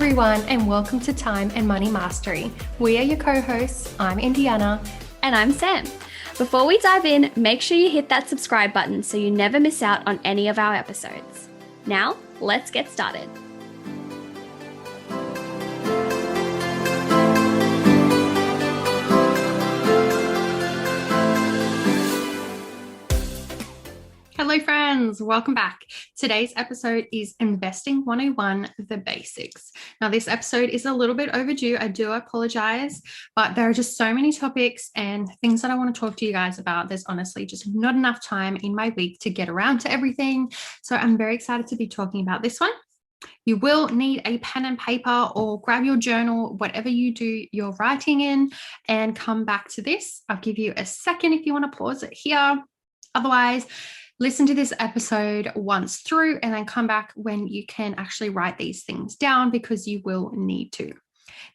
everyone, and welcome to Time and Money Mastery. We are your co-hosts. I'm Indiana. And I'm Sam. Before we dive in, make sure you hit that subscribe button so you never miss out on any of our episodes. Now, let's get started. Hello friends, welcome back. Today's episode is Investing 101, the basics. Now this episode is a little bit overdue. I do apologize, but there are just so many topics and things that I want to talk to you guys about. There's honestly just not enough time in my week to get around to everything. So I'm very excited to be talking about this one. You will need a pen and paper or grab your journal, whatever you do your writing in, and come back to this. I'll give you a second if you want to pause it here. Otherwise, listen to this episode once through and then come back when you can actually write these things down because you will need to.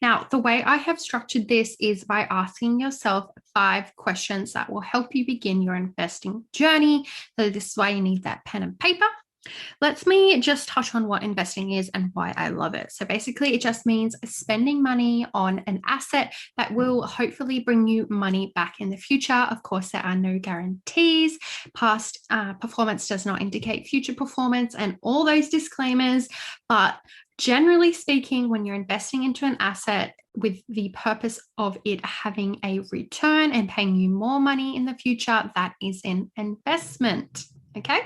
Now, the way I have structured this is by asking yourself 5 questions that will help you begin your investing journey. So this is why you need that pen and paper. Let me just touch on what investing is and why I love it. So basically, it just means spending money on an asset that will hopefully bring you money back in the future. Of course, there are no guarantees. Past performance does not indicate future performance and all those disclaimers. But generally speaking, when you're investing into an asset with the purpose of it having a return and paying you more money in the future, that is an investment. Okay.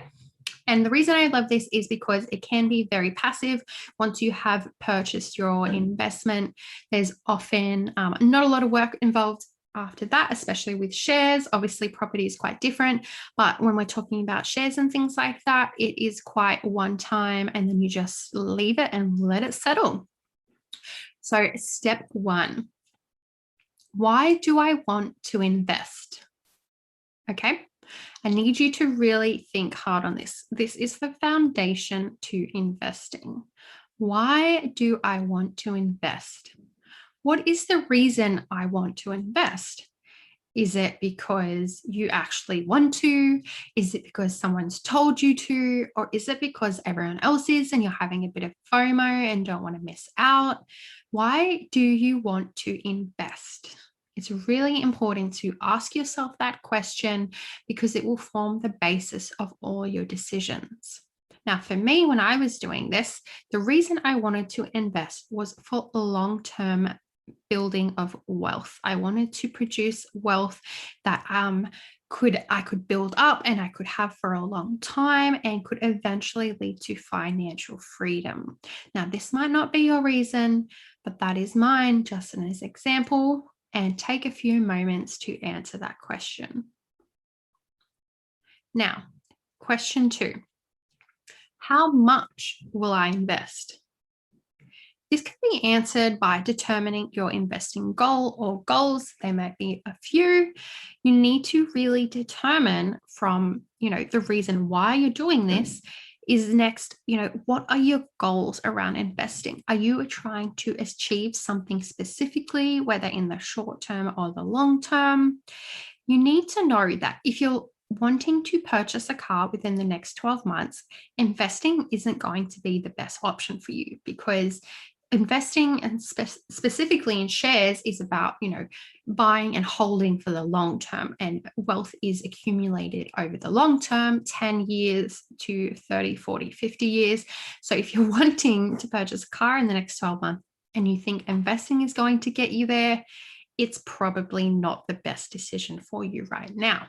And the reason I love this is because it can be very passive. Once you have purchased your investment, there's often not a lot of work involved after that, especially with shares. Obviously, property is quite different. But when we're talking about shares and things like that, it is quite one time and then you just leave it and let it settle. So step 1, why do I want to invest? Okay. I need you to really think hard on this. This is the foundation to investing. Why do I want to invest? What is the reason I want to invest? Is it because you actually want to? Is it because someone's told you to? Or is it because everyone else is and you're having a bit of FOMO and don't want to miss out? Why do you want to invest? It's really important to ask yourself that question because it will form the basis of all your decisions. Now, for me, when I was doing this, the reason I wanted to invest was for long-term building of wealth. I wanted to produce wealth that I could build up and I could have for a long time and could eventually lead to financial freedom. Now, this might not be your reason, but that is mine, just as an example. And take a few moments to answer that question. Now, question 2, how much will I invest? This can be answered by determining your investing goal or goals. There might be a few. You need to really determine from, the reason why you're doing this is next, what are your goals around investing? Are you trying to achieve something specifically, whether in the short term or the long term? You need to know that if you're wanting to purchase a car within the next 12 months, investing isn't going to be the best option for you because investing and specifically in shares is about, buying and holding for the long term, and wealth is accumulated over the long term, 10 years to 30, 40, 50 years. So if you're wanting to purchase a car in the next 12 months and you think investing is going to get you there, it's probably not the best decision for you right now.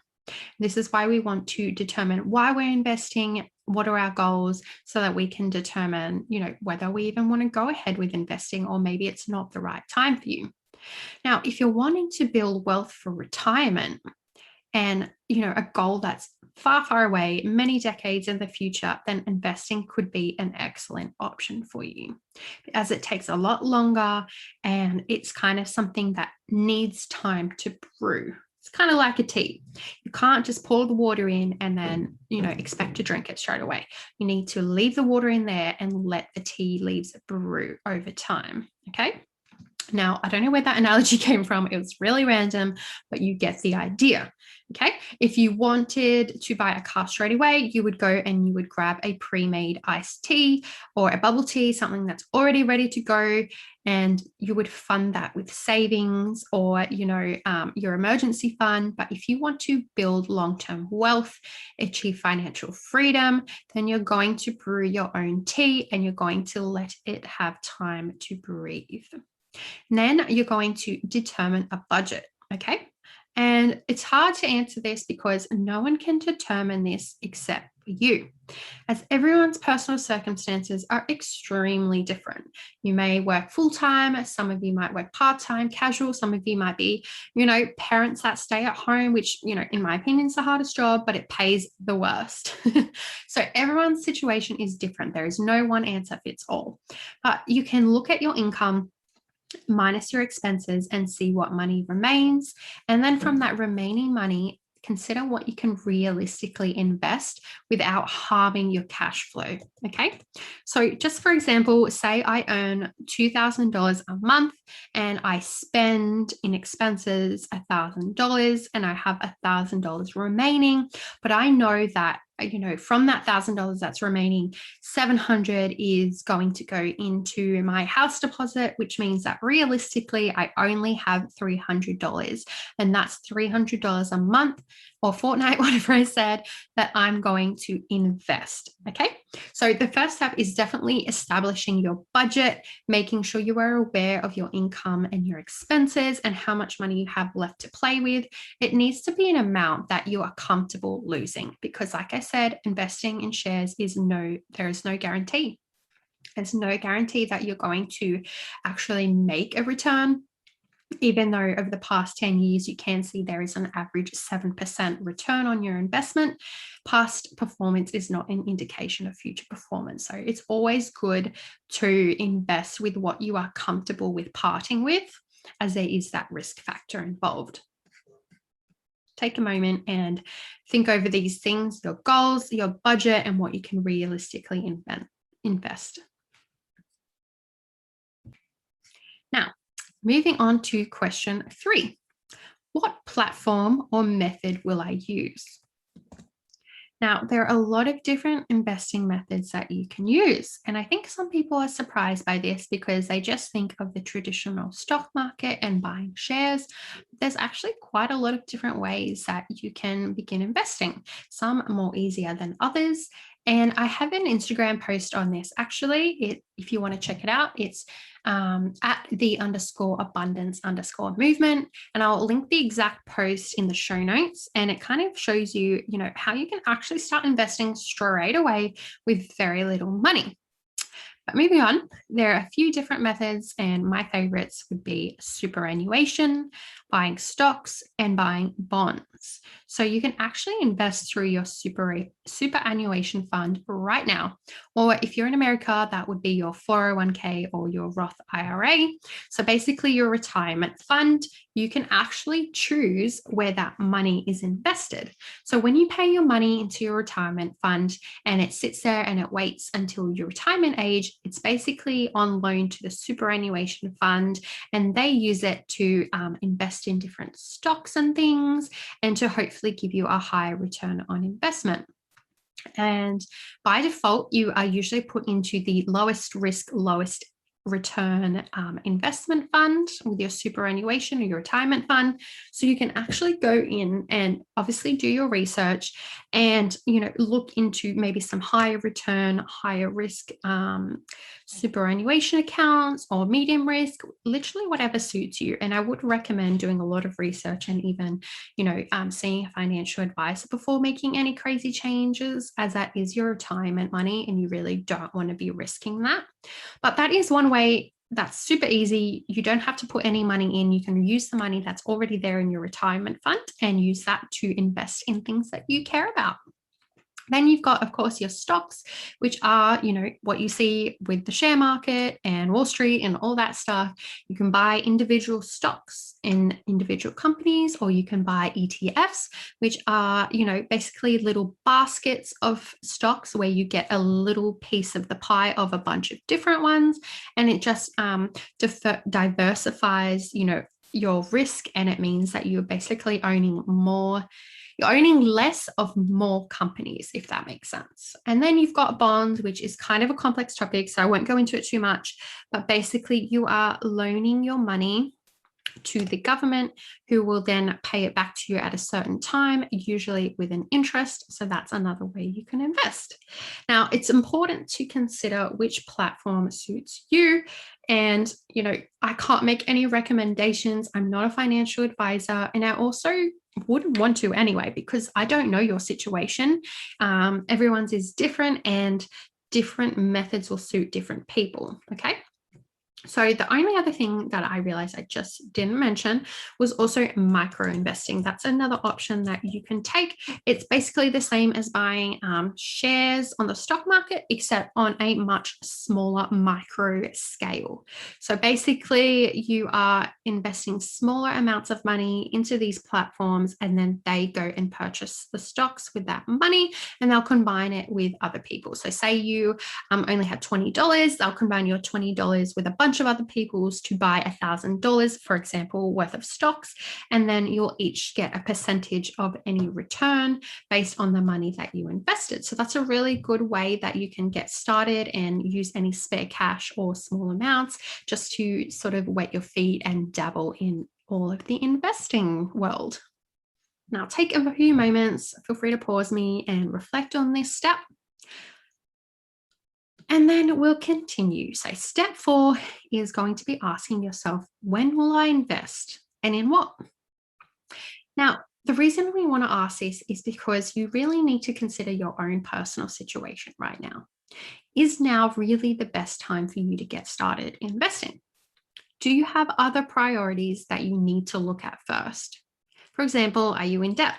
This is why we want to determine why we're investing, what are our goals, so that we can determine, whether we even want to go ahead with investing or maybe it's not the right time for you. Now, if you're wanting to build wealth for retirement and, a goal that's far, far away, many decades in the future, then investing could be an excellent option for you as it takes a lot longer and it's kind of something that needs time to brew. It's kind of like a tea. You can't just pour the water in and then, expect to drink it straight away. You need to leave the water in there and let the tea leaves brew over time. Okay. Now, I don't know where that analogy came from. It was really random, but you get the idea. Okay. If you wanted to buy a car straight away, you would go and you would grab a pre-made iced tea or a bubble tea, something that's already ready to go. And you would fund that with savings or, your emergency fund. But if you want to build long-term wealth, achieve financial freedom, then you're going to brew your own tea and you're going to let it have time to breathe. And then you're going to determine a budget, okay? And it's hard to answer this because no one can determine this except for you, as everyone's personal circumstances are extremely different. You may work full-time, some of you might work part-time, casual, some of you might be, parents that stay at home, which, in my opinion, is the hardest job, but it pays the worst. So everyone's situation is different. There is no one answer fits all. But you can look at your income minus your expenses and see what money remains. And then from that remaining money, consider what you can realistically invest without harming your cash flow. Okay. So just for example, say I earn $2,000 a month and I spend in expenses $1,000 and I have $1,000 remaining, but I know that from that $1,000 that's remaining, 700 is going to go into my house deposit, which means that realistically, I only have $300. And that's $300 a month or fortnight, whatever I said, that I'm going to invest. Okay. So the first step is definitely establishing your budget, making sure you are aware of your income and your expenses and how much money you have left to play with. It needs to be an amount that you are comfortable losing because, like I said, investing in shares there is no guarantee. There's no guarantee that you're going to actually make a return. Even though over the past 10 years, you can see there is an average 7% return on your investment, past performance is not an indication of future performance. So it's always good to invest with what you are comfortable with parting with, as there is that risk factor involved. Take a moment and think over these things, your goals, your budget, and what you can realistically invest. Now, moving on to question 3. What platform or method will I use? Now, there are a lot of different investing methods that you can use. And I think some people are surprised by this because they just think of the traditional stock market and buying shares. There's actually quite a lot of different ways that you can begin investing. Some are more easier than others. And I have an Instagram post on this. Actually, if you want to check it out, it's at _abundance_movement. And I'll link the exact post in the show notes. And it kind of shows you, how you can actually start investing straight away with very little money. But moving on, there are a few different methods, and my favorites would be superannuation, buying stocks, and buying bonds. So you can actually invest through your superannuation fund right now. Or if you're in America, that would be your 401k or your Roth IRA. So basically your retirement fund, you can actually choose where that money is invested. So when you pay your money into your retirement fund and it sits there and it waits until your retirement age, it's basically on loan to the superannuation fund, and they use it to invest in different stocks and things and to hopefully give you a higher return on investment. And by default, you are usually put into the lowest risk, lowest return investment fund with your superannuation or your retirement fund. So you can actually go in and obviously do your research and look into maybe some higher return, higher risk superannuation accounts or medium risk, literally whatever suits you. And I would recommend doing a lot of research and even seeing a financial advisor before making any crazy changes, as that is your retirement money and you really don't want to be risking that. But that is one way that's super easy. You don't have to put any money in. You can use the money that's already there in your retirement fund and use that to invest in things that you care about. Then you've got, of course, your stocks, which are, what you see with the share market and Wall Street and all that stuff. You can buy individual stocks in individual companies, or you can buy ETFs, which are, basically little baskets of stocks where you get a little piece of the pie of a bunch of different ones. And it just diversifies, your risk. And it means that you're basically owning more. You're owning less of more companies, if that makes sense. And then you've got bonds, which is kind of a complex topic, so I won't go into it too much. But basically, you are loaning your money to the government, who will then pay it back to you at a certain time, usually with an interest. So that's another way you can invest. Now, it's important to consider which platform suits you. And, I can't make any recommendations. I'm not a financial advisor. And I also wouldn't want to anyway, because I don't know your situation. Everyone's is different, and different methods will suit different people. Okay. So the only other thing that I realized I just didn't mention was also micro investing. That's another option that you can take. It's basically the same as buying shares on the stock market, except on a much smaller micro scale. So basically, you are investing smaller amounts of money into these platforms, and then they go and purchase the stocks with that money, and they'll combine it with other people. So say you only had $20, they'll combine your $20 with a bunch of other people's to buy $1,000, for example, worth of stocks, and then you'll each get a percentage of any return based on the money that you invested. So that's a really good way that you can get started and use any spare cash or small amounts just to sort of wet your feet and dabble in all of the investing world. Now, take a few moments, feel free to pause me and reflect on this step. And then we'll continue. So step 4 is going to be asking yourself, when will I invest and in what? Now, the reason we want to ask this is because you really need to consider your own personal situation right now. Is now really the best time for you to get started investing? Do you have other priorities that you need to look at first? For example, are you in debt?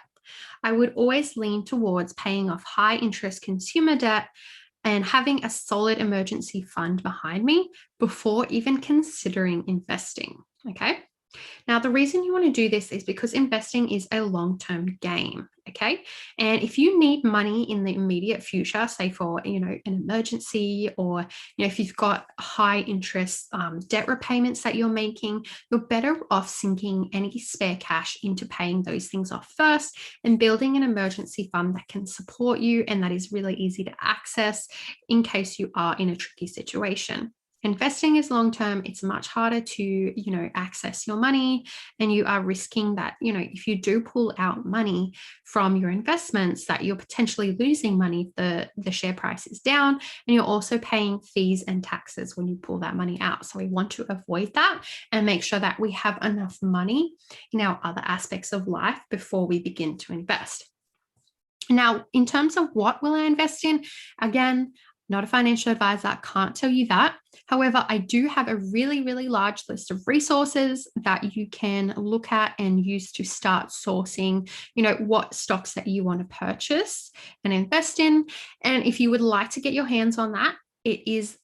I would always lean towards paying off high interest consumer debt and having a solid emergency fund behind me before even considering investing. Okay. Now, the reason you want to do this is because investing is a long-term game. Okay. And if you need money in the immediate future, say for, an emergency, or, if you've got high interest debt repayments that you're making, you're better off sinking any spare cash into paying those things off first and building an emergency fund that can support you and that is really easy to access in case you are in a tricky situation. Investing is long-term. It's much harder to, access your money, and you are risking that, if you do pull out money from your investments, that you're potentially losing money if the share price is down, and you're also paying fees and taxes when you pull that money out. So we want to avoid that and make sure that we have enough money in our other aspects of life before we begin to invest. Now, in terms of what will I invest in, again, not a financial advisor, can't tell you that. However, I do have a really, really large list of resources that you can look at and use to start sourcing, what stocks that you want to purchase and invest in. And if you would like to get your hands on that, it is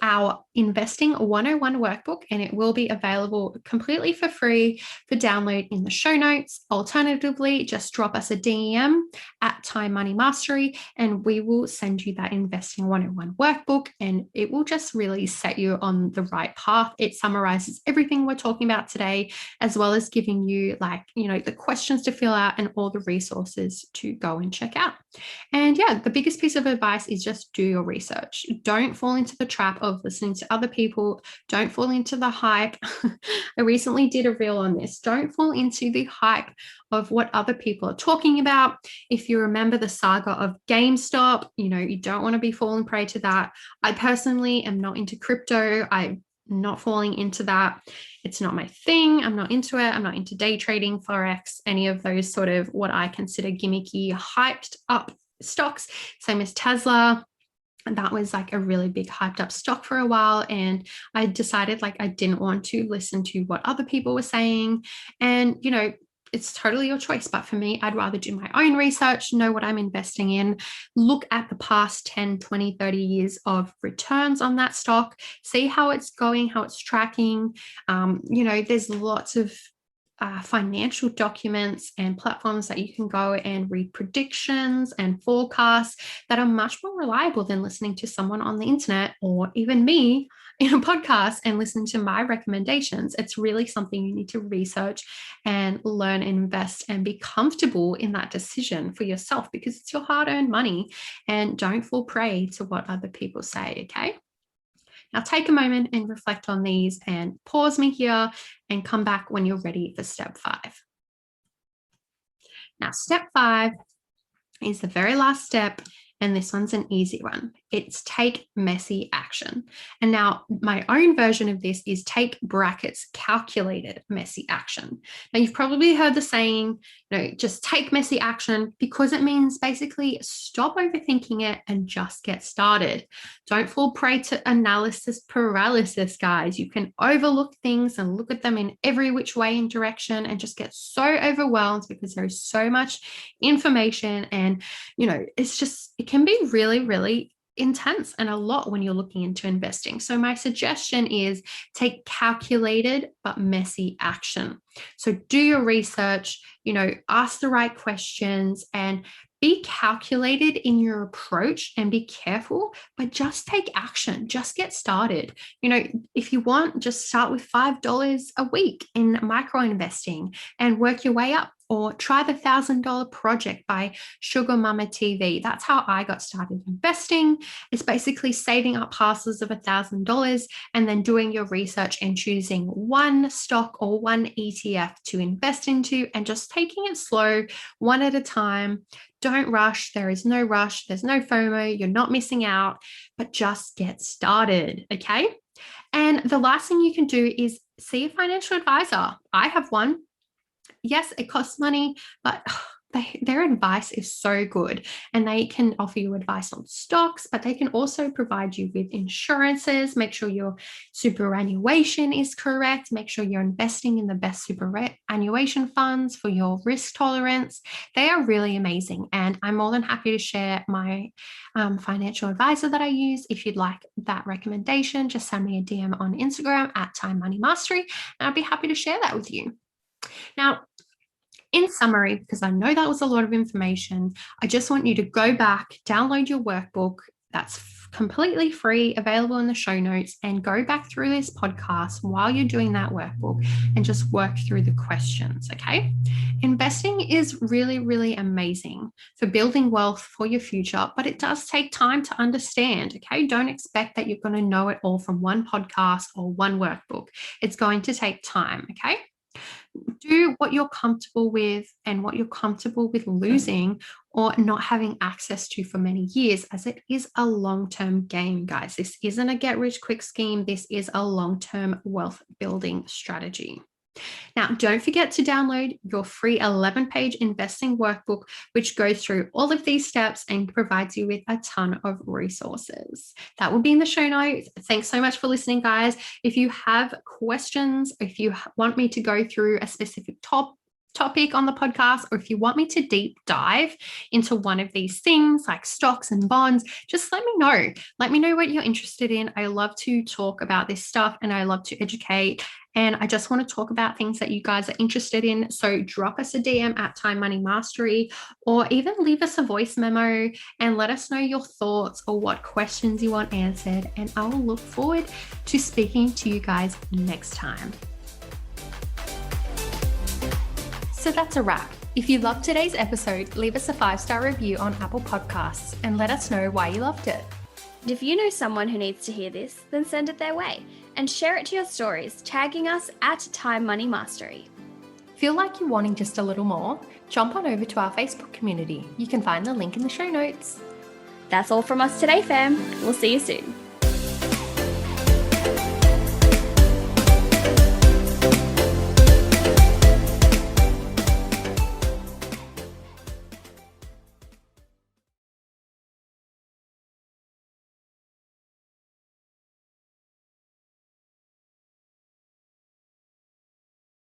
our Investing 101 workbook, and it will be available completely for free for download in the show notes. Alternatively, just drop us a DM at Time Money Mastery, and we will send you that Investing 101 workbook, and it will just really set you on the right path. It summarizes everything we're talking about today, as well as giving you the questions to fill out and all the resources to go and check out. And yeah, the biggest piece of advice is just do your research. Don't fall into the trap of listening to other people. Don't fall into the hype. I recently did a reel on this. Don't fall into the hype of what other people are talking about. If you remember the saga of GameStop, you don't want to be falling prey to that. I personally am not into crypto. I'm not falling into that. It's not my thing. I'm not into it. I'm not into day trading, Forex, any of those sort of what I consider gimmicky, hyped up stocks. Same as Tesla. And that was like a really big hyped up stock for a while. And I decided I didn't want to listen to what other people were saying. And, it's totally your choice. But for me, I'd rather do my own research, know what I'm investing in, look at the past 10, 20, 30 years of returns on that stock, see how it's going, how it's tracking. There's lots of financial documents and platforms that you can go and read predictions and forecasts that are much more reliable than listening to someone on the internet or even me in a podcast and listening to my recommendations. It's really something you need to research and learn and invest and be comfortable in that decision for yourself, because it's your hard-earned money, and don't fall prey to what other people say. Okay. Now take a moment and reflect on these and pause me here and come back when you're ready for step 5. Now, step 5 is the very last step, and this one's an easy one. It's take messy action. And now my own version of this is take brackets calculated messy action. Now you've probably heard the saying, just take messy action, because it means basically stop overthinking it and just get started. Don't fall prey to analysis paralysis, guys. You can overlook things and look at them in every which way and direction and just get so overwhelmed because there is so much information, and it can be really, really intense and a lot when you're looking into investing. So my suggestion is take calculated but messy action. So do your research, ask the right questions and be calculated in your approach and be careful, but just take action. Just get started. If you want, just start with $5 a week in micro investing and work your way up. Or try the $1,000 project by Sugar Mama TV. That's how I got started investing. It's basically saving up parcels of $1,000 and then doing your research and choosing one stock or one ETF to invest into and just taking it slow, one at a time. Don't rush. There is no rush. There's no FOMO. You're not missing out, but just get started. Okay. And the last thing you can do is see a financial advisor. I have one. Yes, it costs money, but their advice is so good, and they can offer you advice on stocks, but they can also provide you with insurances. Make sure your superannuation is correct. Make sure you're investing in the best superannuation funds for your risk tolerance. They are really amazing, and I'm more than happy to share my financial advisor that I use. If you'd like that recommendation, just send me a DM on Instagram at Time Money Mastery, and I'd be happy to share that with you. Now, in summary, because I know that was a lot of information, I just want you to go back, download your workbook. That's completely free, available in the show notes, and go back through this podcast while you're doing that workbook and just work through the questions, okay? Investing is really, really amazing for building wealth for your future, but it does take time to understand, okay? Don't expect that you're going to know it all from one podcast or one workbook. It's going to take time, okay? Do what you're comfortable with and what you're comfortable with losing or not having access to for many years, as it is a long-term game, guys. This isn't a get-rich-quick scheme. This is a long-term wealth building strategy. Now, don't forget to download your free 11-page investing workbook, which goes through all of these steps and provides you with a ton of resources. That will be in the show notes. Thanks so much for listening, guys. If you have questions, if you want me to go through a specific topic on the podcast, or if you want me to deep dive into one of these things like stocks and bonds, just let me know. Let me know what you're interested in. I love to talk about this stuff and I love to educate. And I just want to talk about things that you guys are interested in. So drop us a DM at Time Money Mastery, or even leave us a voice memo and let us know your thoughts or what questions you want answered. And I will look forward to speaking to you guys next time. So that's a wrap. If you loved today's episode, leave us a 5-star review on Apple Podcasts and let us know why you loved it. And if you know someone who needs to hear this, then send it their way and share it to your stories, tagging us at Time Money Mastery. Feel like you're wanting just a little more? Jump on over to our Facebook community. You can find the link in the show notes. That's all from us today, fam. We'll see you soon.